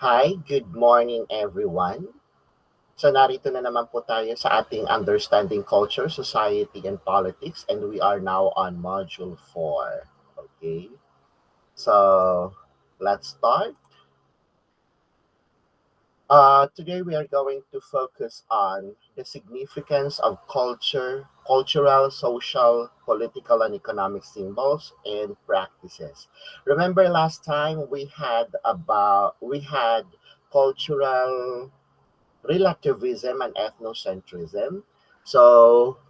Hi, good morning everyone. So narito na naman po tayo sa ating Understanding Culture, Society, and Politics, and we are now on Module 4. Okay, so let's start. Today we are going to focus on the significance of cultural, social, political, and economic symbols and practices. Remember last time we had cultural relativism and ethnocentrism. So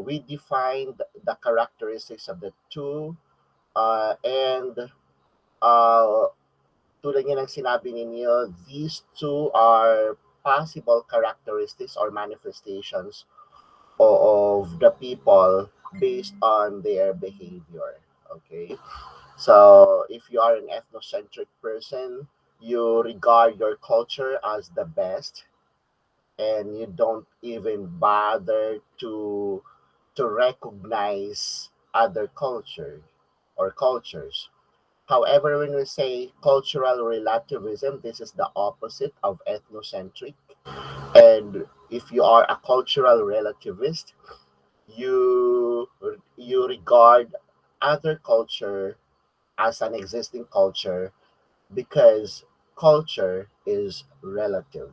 we defined the characteristics of the two and uh, tulad nga ng sinabi ninyo, these two are possible characteristics or manifestations of the people based on their behavior. Okay, so if you are an ethnocentric person, you regard your culture as the best and you don't even bother to recognize other cultures. However, when we say cultural relativism, this is the opposite of ethnocentric. And if you are a cultural relativist, you you regard other culture as an existing culture because culture is relative.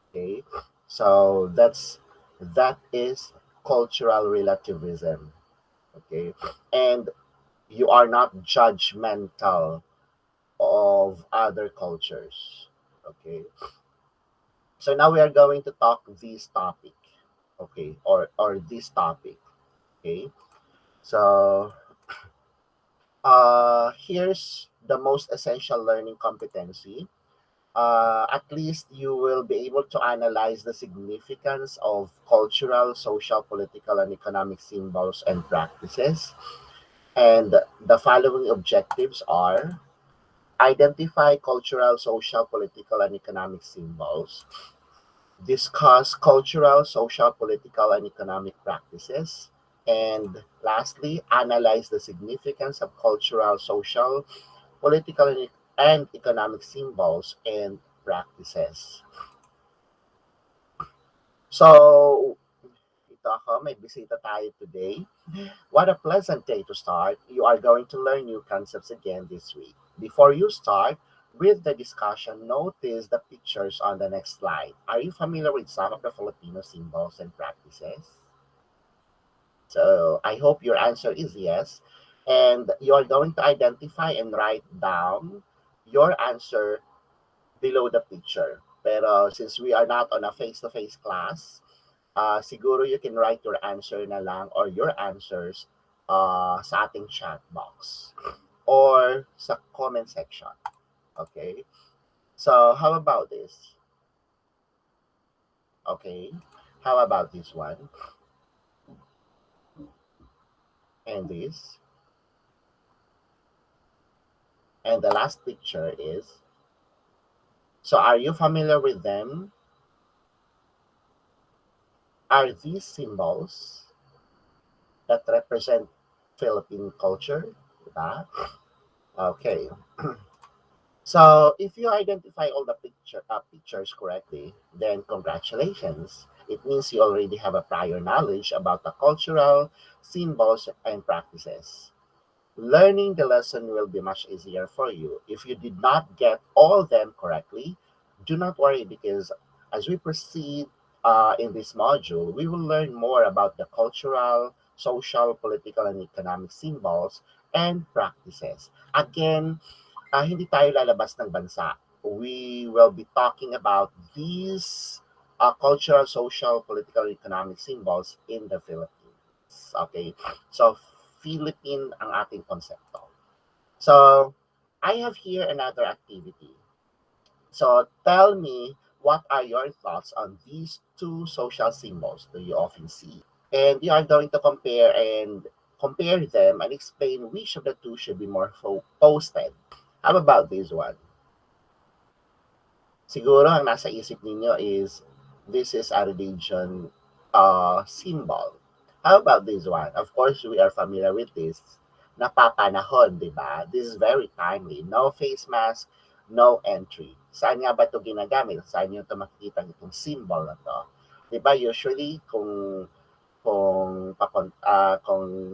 Okay, so that is cultural relativism. Okay, and you are not judgmental of other cultures. Okay, so now we are going to talk this topic. Okay, or this topic. Okay, so here's the most essential learning competency. At least you will be able to analyze the significance of cultural, social, political, and economic symbols and practices. And the following objectives are: identify cultural, social, political, and economic symbols, discuss cultural, social, political, and economic practices, and lastly, analyze the significance of cultural, social, political, and economic symbols and practices. So, ito ako, may bisita tayo today. What a pleasant day to start. You are going to learn new concepts again this week. Before you start with the discussion, notice the pictures on the next slide. Are you familiar with some of the Filipino symbols and practices? So, I hope your answer is yes. And you are going to identify and write down your answer below the picture. Pero since we are not on a face-to-face class, siguro you can write your answer na lang or your answers sa ating chat box or sa comment section. Okay? So, how about this? Okay. How about this one? And this? And the last picture is, so are you familiar with them? Are these symbols that represent Philippine culture? Diba? Okay. So if you identify all the pictures correctly, then congratulations. It means you already have a prior knowledge about the cultural symbols and practices. Learning the lesson will be much easier for you. If you did not get all of them correctly, do not worry because as we proceed in this module, we will learn more about the cultural, social, political, and economic symbols and practices. Again, hindi tayo lalabas ng bansa. We will be talking about these cultural, social, political, economic symbols in the Philippines. Okay? So, Philippine ang ating konsepto. So, I have here another activity. So, tell me, what are your thoughts on these two social symbols that you often see? And you are going to compare them and explain which of the two should be more posted. How about this one? Siguro ang nasa isip ninyo is, this is a religion symbol. How about this one? Of course, we are familiar with this. Napapanahon, di ba? This is very timely. No face mask, no entry. Saan nga ba ito ginagamit? Saan nyo ito makikita itong symbol na to? Diba usually kung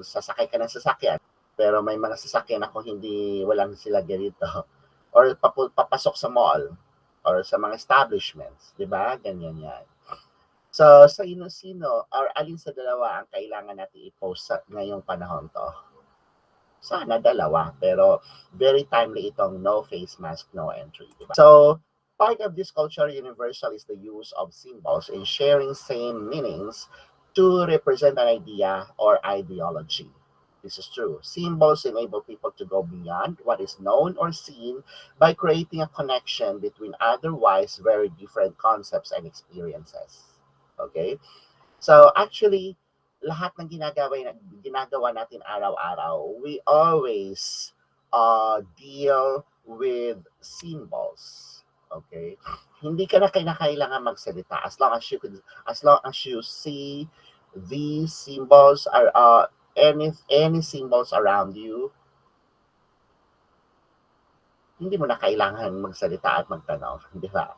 sasakay ka ng sasakyan, pero may mga sasakyan ako hindi walang sila ganito or papasok sa mall or sa mga establishments, 'di ba? Ganyan 'yan. So, sa sino or alin sa dalawa ang kailangan natin i-post sa ngayong panahon 'to? Sana dalawa, pero very timely itong no face mask, no entry, 'di ba? So, part of this culture universal is the use of symbols in sharing same meanings to represent an idea or ideology. This is true. Symbols enable people to go beyond what is known or seen by creating a connection between otherwise very different concepts and experiences. Okay? So actually, lahat ng ginagawa natin araw-araw, we always deal with symbols. Okay? Hindi ka na kailangan magsalita as long as you see these symbols are any symbols around you, hindi mo na kailangan magsalita at magtanong, di ba?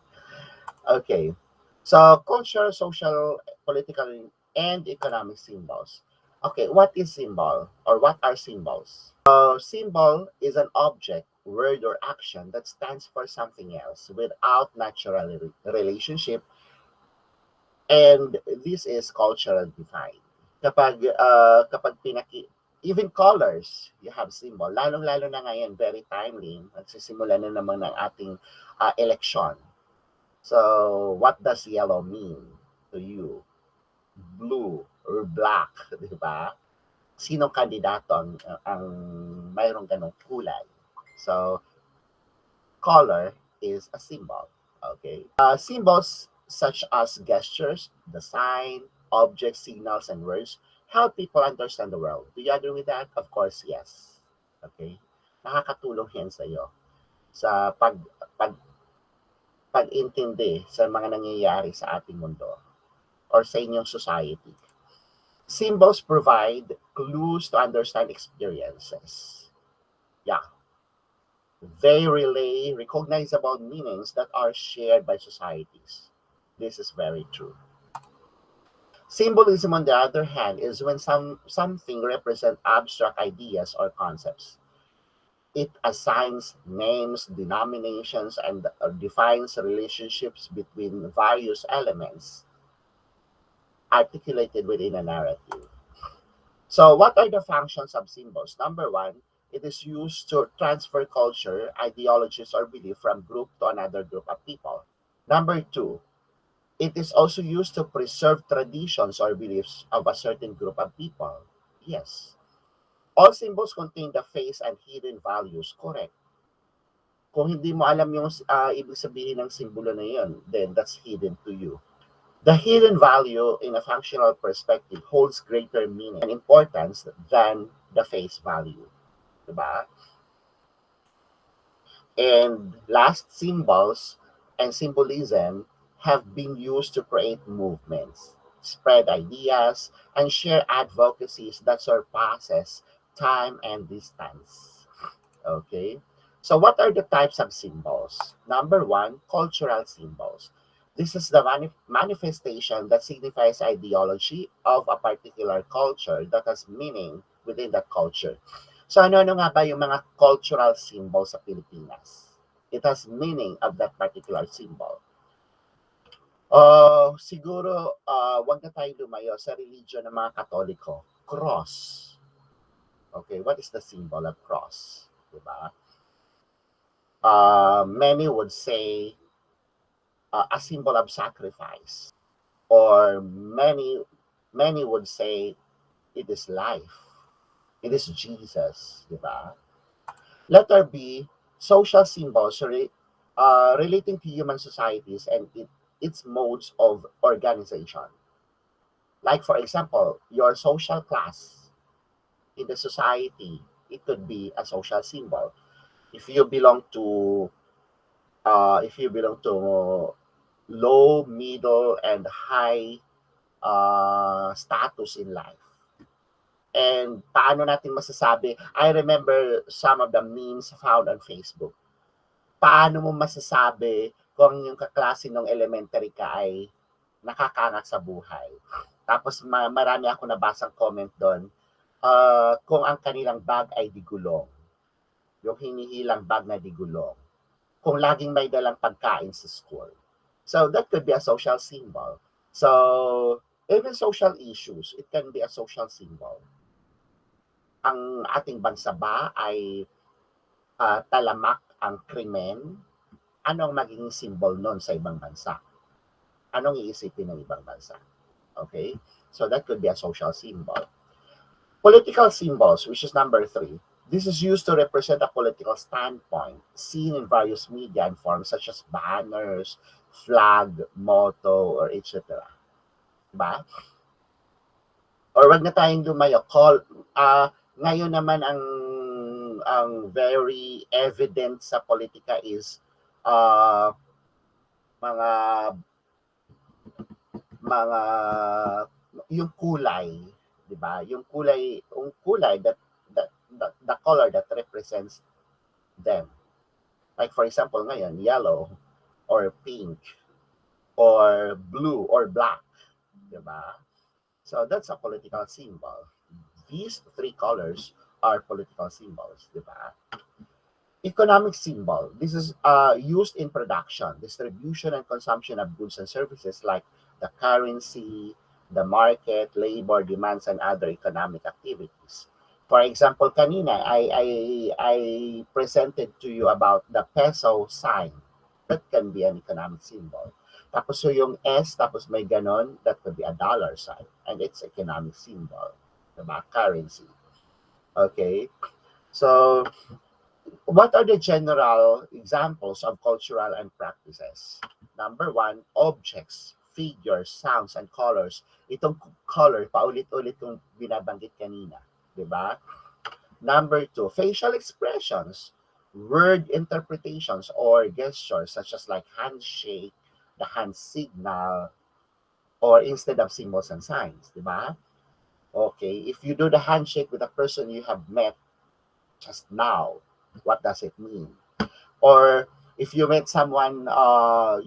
Okay. So, culture, social, political, and economic symbols. Okay, what is symbol or what are symbols? Symbol is an object, word, or action that stands for something else without natural relationship, and this is cultural defined. Kapag even colors, you have symbol. Lalong-lalo na ngayon, very timely, nagsisimula na naman ng ating election. So, what does yellow mean to you? Blue or black, di ba? Sinong kandidato ang mayroong ganong kulay? So, color is a symbol. Okay? Symbols such as gestures, the sign, objects, signals, and words help people understand the world. Do you agree with that? Of course, yes. Okay? Nakakatulong yan sa iyo sa pag pag-intindi sa mga nangyayari sa ating mundo or sa inyong society. Symbols provide clues to understand experiences. Yeah. They relay recognizable meanings that are shared by societies. This is very true. Symbolism, on the other hand, is when something represents abstract ideas or concepts. It assigns names, denominations, and defines relationships between various elements articulated within a narrative. So, what are the functions of symbols? Number one, it is used to transfer culture, ideologies, or belief from group to another group of people. Number two, it is also used to preserve traditions or beliefs of a certain group of people. Yes. All symbols contain the face and hidden values. Correct. Kung hindi mo alam yung ibig sabihin ng simbolo na yun, then that's hidden to you. The hidden value in a functional perspective holds greater meaning and importance than the face value. Diba? And last, symbols and symbolism have been used to create movements, spread ideas, and share advocacies that surpasses time and distance. Okay? So what are the types of symbols? Number one, cultural symbols. This is the manifestation that signifies ideology of a particular culture that has meaning within that culture. So ano nga ba yung mga cultural symbols sa Pilipinas? It has meaning of that particular symbol. Siguro, wag na tayo lumayo sa religion ng mga Katoliko. Cross. Okay, what is the symbol of cross? Diba? Many would say a symbol of sacrifice, or many would say it is life. It is Jesus, di ba? Letter B, social symbols relating to human societies and its modes of organization. Like, for example, your social class in the society, it could be a social symbol. If you belong to low, middle, and high status in life. And paano natin masasabi? I remember some of the memes found on Facebook. paano mo masasabi kung yung kaklase ng elementary ka ay nakakangat sa buhay? Tapos marami ako nabasang comment doon, kung ang kanilang bag ay digulong, yung hinihilang bag na digulong, kung laging may dalang pagkain sa school. So that could be a social symbol. So even social issues, it can be a social symbol. Ang ating bansa ba ay talamak ang krimen? Ano ang magiging symbol nun sa ibang bansa? Anong iisipin ng ibang bansa? Okay? So that could be a social symbol. Political symbols, which is number 3. This is used to represent a political standpoint seen in various media and forms such as banners, flag, motto, or etc. Diba? Or wag na tayong lumayo. Ngayon naman ang very evident sa politika is mga mga yung kulay, 'di ba? Yung kulay that the color that represents them. Like for example ngayon, yellow or pink or blue or black, 'di ba? So that's a political symbol. These 3 colors are political symbols, 'di ba? Economic symbol. This is used in production, distribution, and consumption of goods and services like the currency, the market, labor demands, and other economic activities. For example, kanina, I presented to you about the peso sign. That can be an economic symbol. Tapos so yung S, tapos may ganon, that could be a dollar sign. And it's economic symbol. Diba? Currency. Okay? So, what are the general examples of cultural and practices? Number 1, objects, figures, sounds, and colors. Itong color, paulit-ulit kong binabanggit kanina. Diba? Number 2, facial expressions, word interpretations or gestures such as like handshake, the hand signal, or instead of symbols and signs. Diba? Okay, if you do the handshake with a person you have met just now, what does it mean? Or if you met someone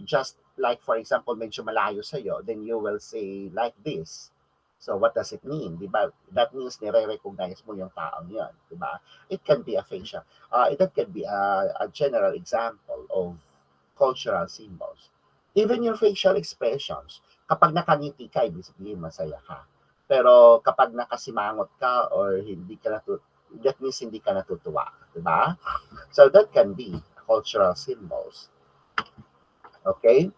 just like for example medyo malayo sa'yo, then you will say like this. So what does it mean? Diba? That means nire-recognize mo yung taong yun. Diba? It can be a facial. That can be a general example of cultural symbols. Even your facial expressions, kapag nakangiti ka, ibig sabihin masaya ka. Pero kapag nakasimangot ka or hindi ka that means hindi ka natutuwa. Diba? So that can be cultural symbols. Okay?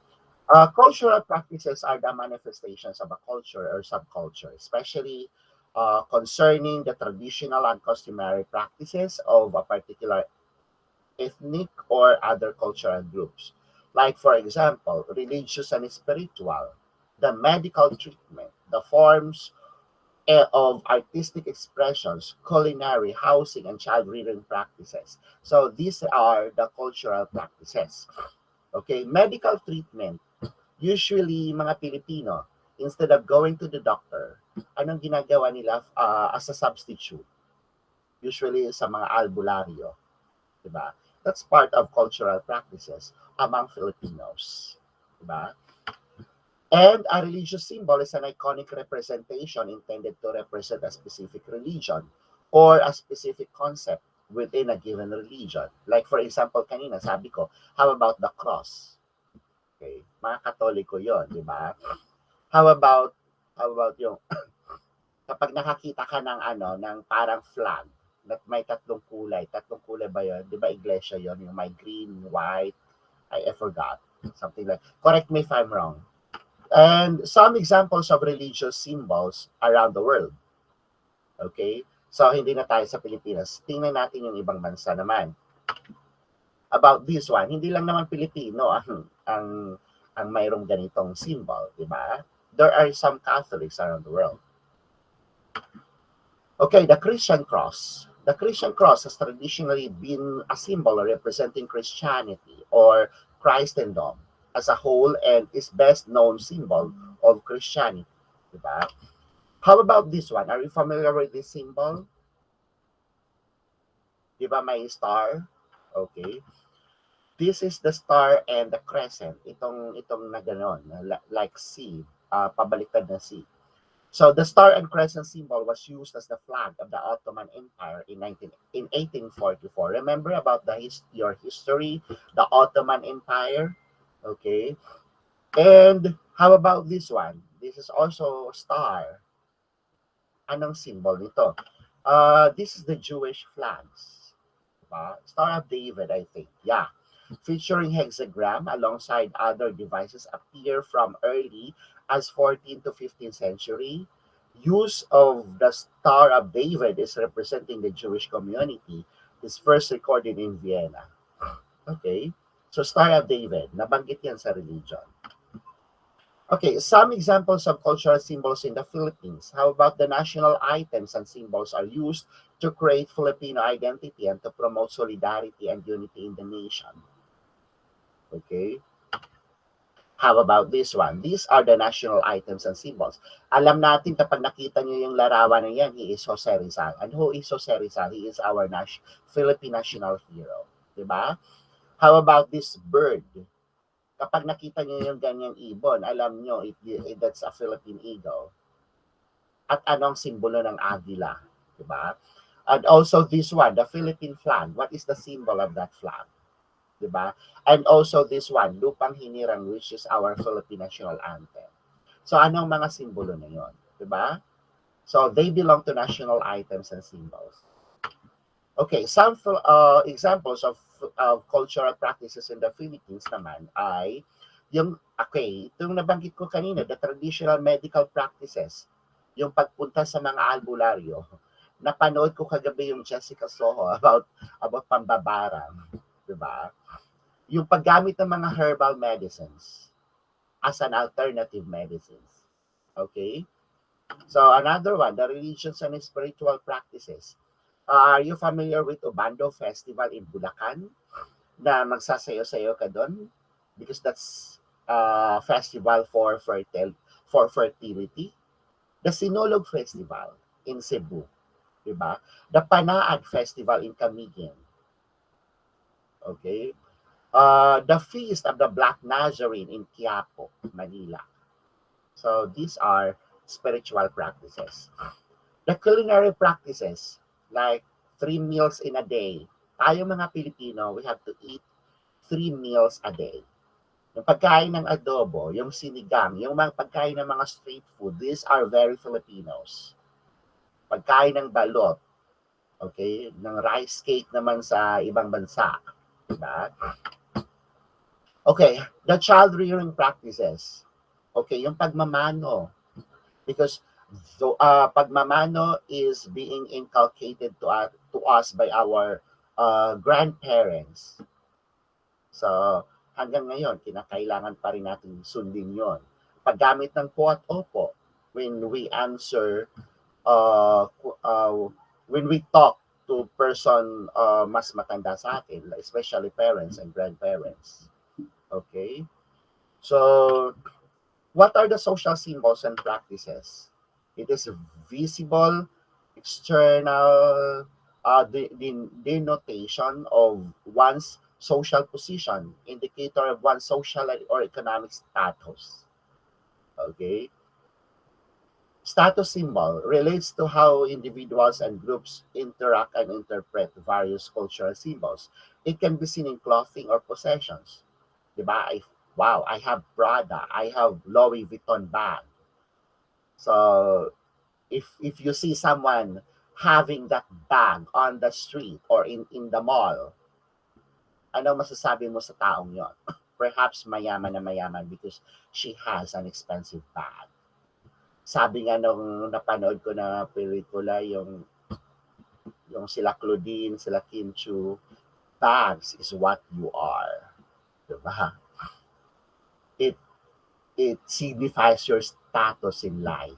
Cultural practices are the manifestations of a culture or subculture, especially concerning the traditional and customary practices of a particular ethnic or other cultural groups. Like, for example, religious and spiritual, the medical treatment, the forms of artistic expressions, culinary, housing, and child-rearing practices. So these are the cultural practices. Okay, medical treatment. Usually, mga Pilipino, instead of going to the doctor, anong ginagawa nila as a substitute? Usually sa mga albularyo. Diba? That's part of cultural practices among Filipinos. Diba? And a religious symbol is an iconic representation intended to represent a specific religion or a specific concept within a given religion. Like for example, kanina sabi ko, how about the cross? Okay, mga Katoliko yon, di ba? How about yung kapag nakakita ka ng ng parang flag that may tatlong kulay ba yon? Di ba iglesia yon, yung may green, white, I forgot, something like. Correct me if I'm wrong. And some examples of religious symbols around the world. Okay? So, hindi na tayo sa Pilipinas. Tingnan natin yung ibang bansa naman. About this one, hindi lang naman Pilipino ang mayroong ganitong symbol, di ba? There are some Catholics around the world. Okay, the Christian cross. The Christian cross has traditionally been a symbol representing Christianity or Christendom as a whole and is best known symbol of Christianity. Diba? How about this one? Are you familiar with this symbol? Diba may star? Okay. This is the star and the crescent. Itong na gano'n, like C, pabaliktad na C. So the star and crescent symbol was used as the flag of the Ottoman Empire in 1844. Remember about your history, the Ottoman Empire? Okay. And how about this one? This is also star. Anong symbol nito? This is the Jewish flags. Star of David, I think. Yeah. Featuring hexagram alongside other devices appear from early as 14th to 15th century. Use of the Star of David is representing the Jewish community is first recorded in Vienna. Okay. So Star of David, nabanggit yan sa religion. Okay, some examples of cultural symbols in the Philippines. How about the national items and symbols are used to create Filipino identity and to promote solidarity and unity in the nation? Okay. How about this one? These are the national items and symbols. Alam natin kapag nakita nyo yung larawan na yan, he is Jose Rizal. And who is Jose Rizal? He is our Philippine national hero. Diba? How about this bird? Kapag nakita nyo yung ganyang ibon, alam nyo, that's a Philippine eagle. At anong simbolo ng agila? Diba? And also this one, the Philippine flag. What is the symbol of that flag? Diba? And also this one, Lupang Hinirang, which is our Philippine national anthem. So anong mga simbolo na yun? Diba? So they belong to national items and symbols. Okay, some examples of cultural practices in the Philippines naman ay itong nabanggit ko kanina, the traditional medical practices, yung pagpunta sa mga albularyo. Napanood ko kagabi yung Jessica Soho about pambabarang, di ba? Yung paggamit ng mga herbal medicines as an alternative medicines. Okay? So another one, the religions and spiritual practices. Are you familiar with Obando Festival in Bulacan? Na magsasayo-sayo ka doon? Because that's a festival for fertility. The Sinulog Festival in Cebu. Diba? The Panaad Festival in Camiguin. Okay? The Feast of the Black Nazarene in Quiapo, Manila. So these are spiritual practices. The culinary practices, like 3 meals in a day. Tayo mga Pilipino, we have to eat 3 meals a day. Yung pagkain ng adobo, yung sinigang, yung mga pagkain ng mga street food, these are very Filipinos. Pagkain ng balot, okay, ng rice cake naman sa ibang bansa. Diba? Okay, the child rearing practices. Okay, yung pagmamano. Because pagmamano is being inculcated to us by our grandparents. So, hanggang ngayon, kinakailangan pa rin natin sundin yon. Paggamit ng po at opo, when we answer, when we talk to person mas matanda sa atin, especially parents and grandparents. Okay? So, what are the social symbols and practices? It is visible, external denotation of one's social position, indicator of one's social or economic status. Okay? Status symbol relates to how individuals and groups interact and interpret various cultural symbols. It can be seen in clothing or possessions. Diba? Wow, I have Prada, I have Louis Vuitton bag. So, if you see someone having that bag on the street or in the mall, ano masasabi mo sa taong yon? Perhaps mayaman na mayaman because she has an expensive bag. Sabi nga nung napanood ko na pelikula, yung sila Claudine, sila Kim Chu, bags is what you are. Diba? It signifies your status in life.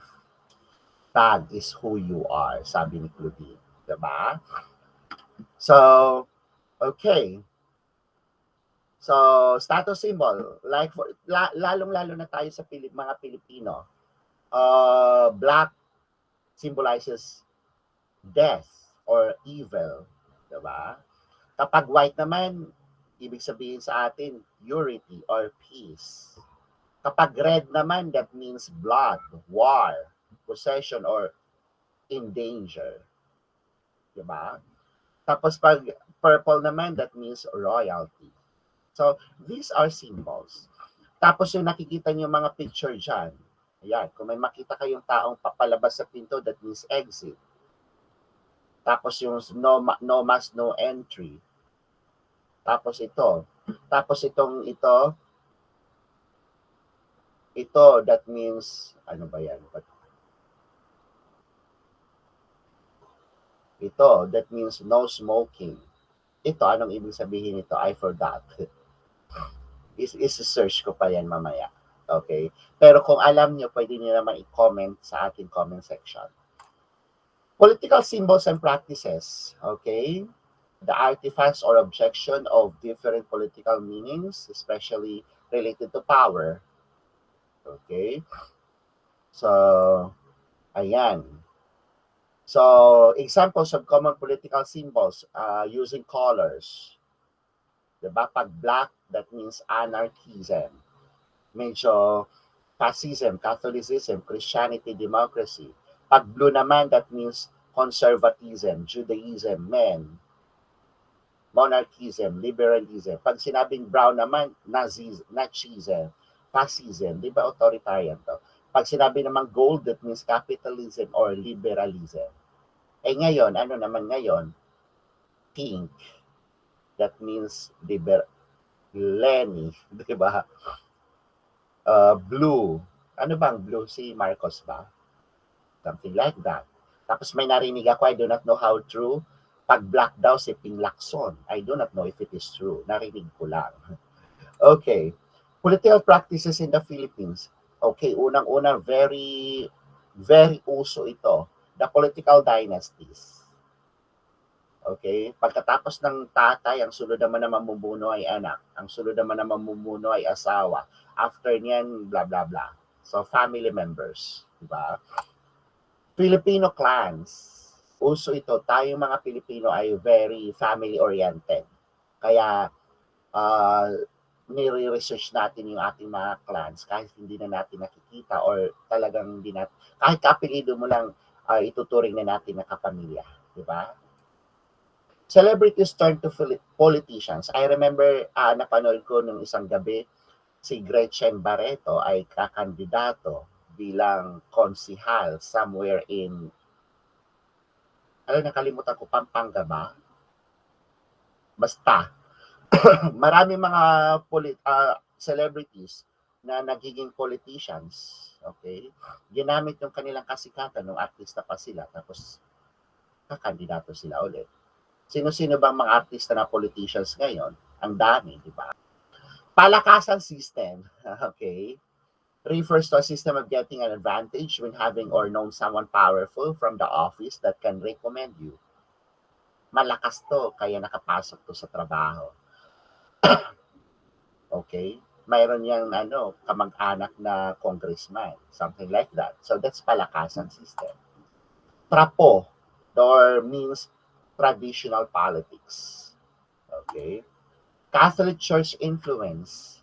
Bag is who you are, sabi ni Claudine. Diba? So, okay. So, status symbol, like lalong-lalo na tayo sa mga Pilipino, black symbolizes death or evil. Diba? Kapag white naman, ibig sabihin sa atin, purity or peace. Kapag red naman, that means blood, war, possession, or in danger. Diba? Tapos pag purple naman, that means royalty. So, these are symbols. Tapos yung nakikita niyo mga picture dyan, ayan, kung may makita kayong taong papalabas sa pinto, that means exit. Tapos yung no mask, no entry. Tapos ito. Tapos ito, that means, ano ba yan? Ito, that means no smoking. Ito, anong ibig sabihin nito? I forgot. Is-search ko pa yan mamaya. Okay? Pero kung alam nyo, pwede nyo naman i-comment sa ating comment section. Political symbols and practices. Okay? The artifacts or objection of different political meanings, especially related to power. Okay? So, ayan. So, examples of common political symbols using colors. Diba? Pag black, that means anarchism. Medyo fascism, Catholicism, Christianity, democracy. Pag blue naman, that means conservatism, Judaism, men, monarchism, liberalism. Pag sinabing brown naman, Nazism, fascism, di ba authoritarian to? Pag sinabi naman gold, that means capitalism or liberalism. Eh ngayon, ano naman ngayon? Pink. That means Lenny, di ba? Blue. Ano bang blue? Si Marcos ba? Something like that. Tapos may narinig ako, I do not know how true. Pag black daw, si Ping Lacson. I do not know if it is true. Narinig ko lang. Okay. Political practices in the Philippines. Okay, unang-una, very, very uso ito. The political dynasties. Okay? Pagkatapos ng tatay, ang sunod naman na mamumuno ay anak. Ang sunod naman na mamumuno ay asawa. After niyan, blah, blah, blah. So, family members. Diba? Filipino clans. Uso ito. Tayong mga Pilipino ay very family-oriented. Kaya, nire-research natin yung ating mga clans kahit hindi na natin nakikita or talagang hindi natin, kahit kapilido mo lang, ituturing na natin na kapamilya. Diba? Celebrities turn to politicians. I remember, napanood ko nung isang gabi, si Gretchen Barreto ay kakandidato bilang konsihal somewhere in, nakalimutan ko, Pampanga ba? Basta, marami mga celebrities na nagiging politicians. Okay? Ginamit yung kanilang kasikatan nung artista pa sila, tapos kakandidato sila ulit. Sino-sino bang mga artista na politicians ngayon? Ang dami, di ba? Palakasan system, okay, refers to a system of getting an advantage when having or known someone powerful from the office that can recommend you. Malakas to, kaya nakapasok to sa trabaho. Okay? Mayroon yang kamag-anak na congressman, something like that. So that's palakasan system. Trapo, or means traditional politics. Okay? Catholic Church influence,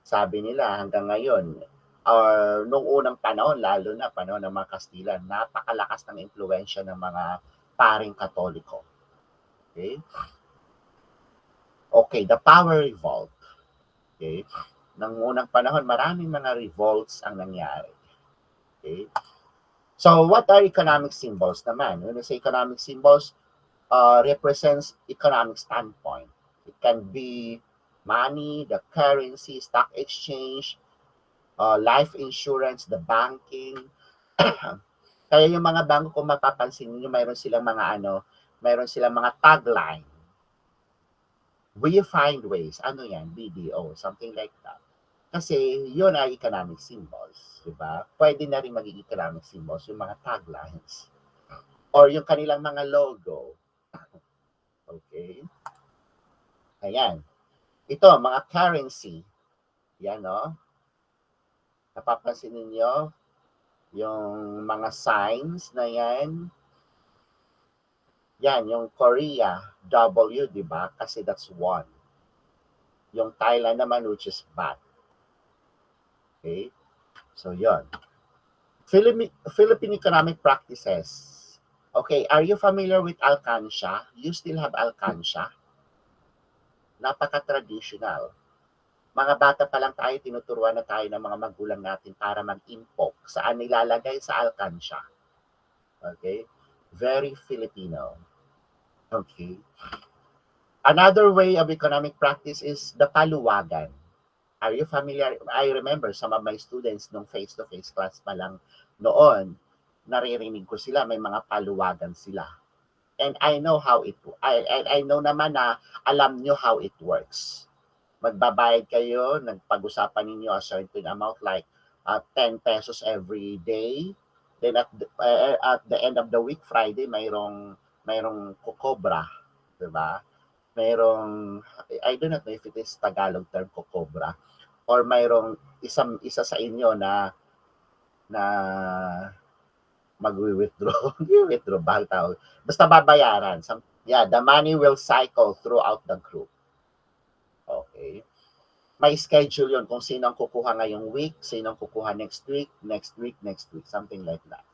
sabi nila hanggang ngayon, or nung unang panahon, lalo na panahon ng mga Kastila, napakalakas ng impluensya ng mga paring Katoliko. Okay? Okay, the power revolt. Okay? Nang unang panahon, maraming mga revolts ang nangyari. Okay? So, what are economic symbols naman? When we say economic symbols, represents economic standpoint. It can be money, the currency, stock exchange, life insurance, the banking. Kaya yung mga bangko, kung mapapansin niyo, mayroon silang mga tagline. We find ways. Ano yan? BDO, something like that. Kasi yun ay economic symbols, di ba? Pwede na rin maging economic symbols yung mga taglines or yung kanilang mga logo. Okay? Ayan. Ito, mga currency. Yan, no? Napapansin ninyo yung mga signs na yan. Yan, yung Korea, W, di ba? Kasi that's one. Yung Thailand naman, which is baht. Okay? So, yon. Philippine economic practices. Okay, are you familiar with alkansya? You still have alkansya? Napaka-traditional. Mga bata pa lang tayo, tinuturuan na tayo ng mga magulang natin para mag-impok. Saan nilalagay? Sa alkansya. Okay? Very Filipino. Okay. Another way of economic practice is the paluwagan. Are you familiar? I remember some of my students nung face-to-face class pa lang noon, naririnig ko sila, may mga paluwagan sila. And I know how I know naman na alam nyo how it works. Magbabayad kayo, nagpag-usapan ninyo a certain amount like 10 pesos every day. Then at the end of the week, Friday, mayroong kukobra, 'di ba? Mayroong, I do not know if it is Tagalog term, kukobra, or mayroong isa sa inyo na magwi-withdraw, withdraw ba ang tawag? Basta babayaran. Yeah, the money will cycle throughout the group. Okay. May schedule yon kung sino ang kukuha ngayong week, sino ang kukuha next week, something like that.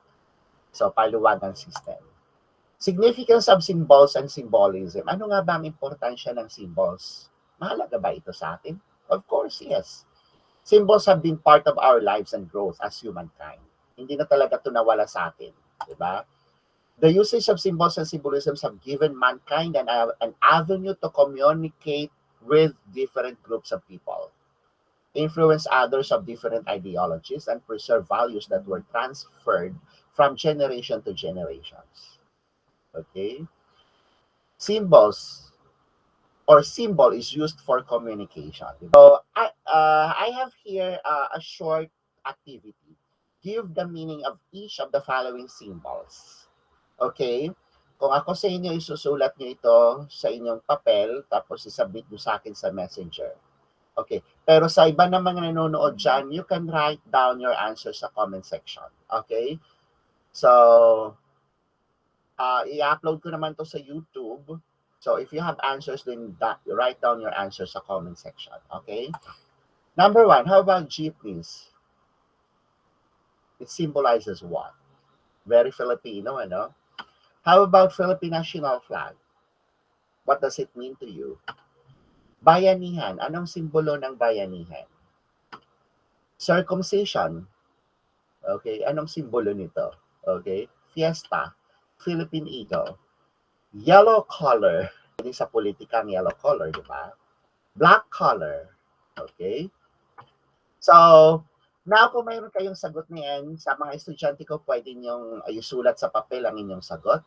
So, paluwagan system. Significance of symbols and symbolism. Ano nga ba ang importansya ng symbols? Mahalaga ba ito sa atin? Of course, yes. Symbols have been part of our lives and growth as humankind. Hindi na talaga ito nawala sa atin. Diba? The usage of symbols and symbolisms have given mankind an avenue to communicate with different groups of people, influence others of different ideologies, and preserve values that were transferred from generation to generations. Okay? Symbols or symbol is used for communication. So, I have here a short activity. Give the meaning of each of the following symbols. Okay? Kung ako sa inyo, isusulat nyo ito sa inyong papel, tapos isubmit nyo sa akin sa messenger. Okay. Pero sa iba na mga nanonood dyan, you can write down your answers sa comment section. Okay? So, i-upload ko naman to sa YouTube. So, if you have answers, then write down your answers sa comment section. Okay? Number 1, how about jeepneys? It symbolizes what? Very Filipino, ano? How about Philippine national flag? What does it mean to you? Bayanihan. Anong simbolo ng bayanihan? Circumcision. Okay, anong simbolo nito? Okay, fiesta. Philippine eagle. Yellow color. Hindi sa politika ang yellow color, di ba? Black color. Okay? So, now kung mayroon kayong sagot niyan, sa mga estudyante ko, pwede niyong isulat sa papel ang inyong sagot.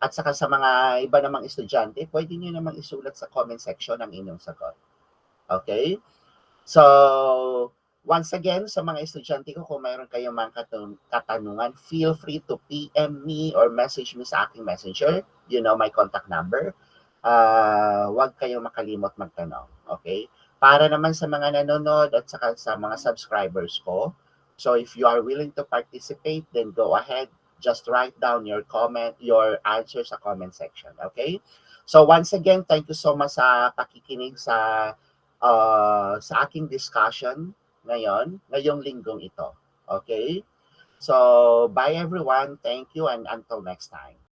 At saka sa mga iba namang estudyante, pwede niyo namang isulat sa comment section ang inyong sagot. Okay? So, once again, sa mga estudyante ko, kung mayroon kayong mga katanungan, feel free to PM me or message me sa aking messenger. You know my contact number. Huwag kayong makalimot magtanong. Okay? Para naman sa mga nanonood at saka sa mga subscribers ko, so if you are willing to participate, then go ahead. Just write down your your answer sa comment section. Okay? So once again, thank you so much sa pakikinig sa aking discussion ngayong linggong ito. Okay? So, bye everyone. Thank you and until next time.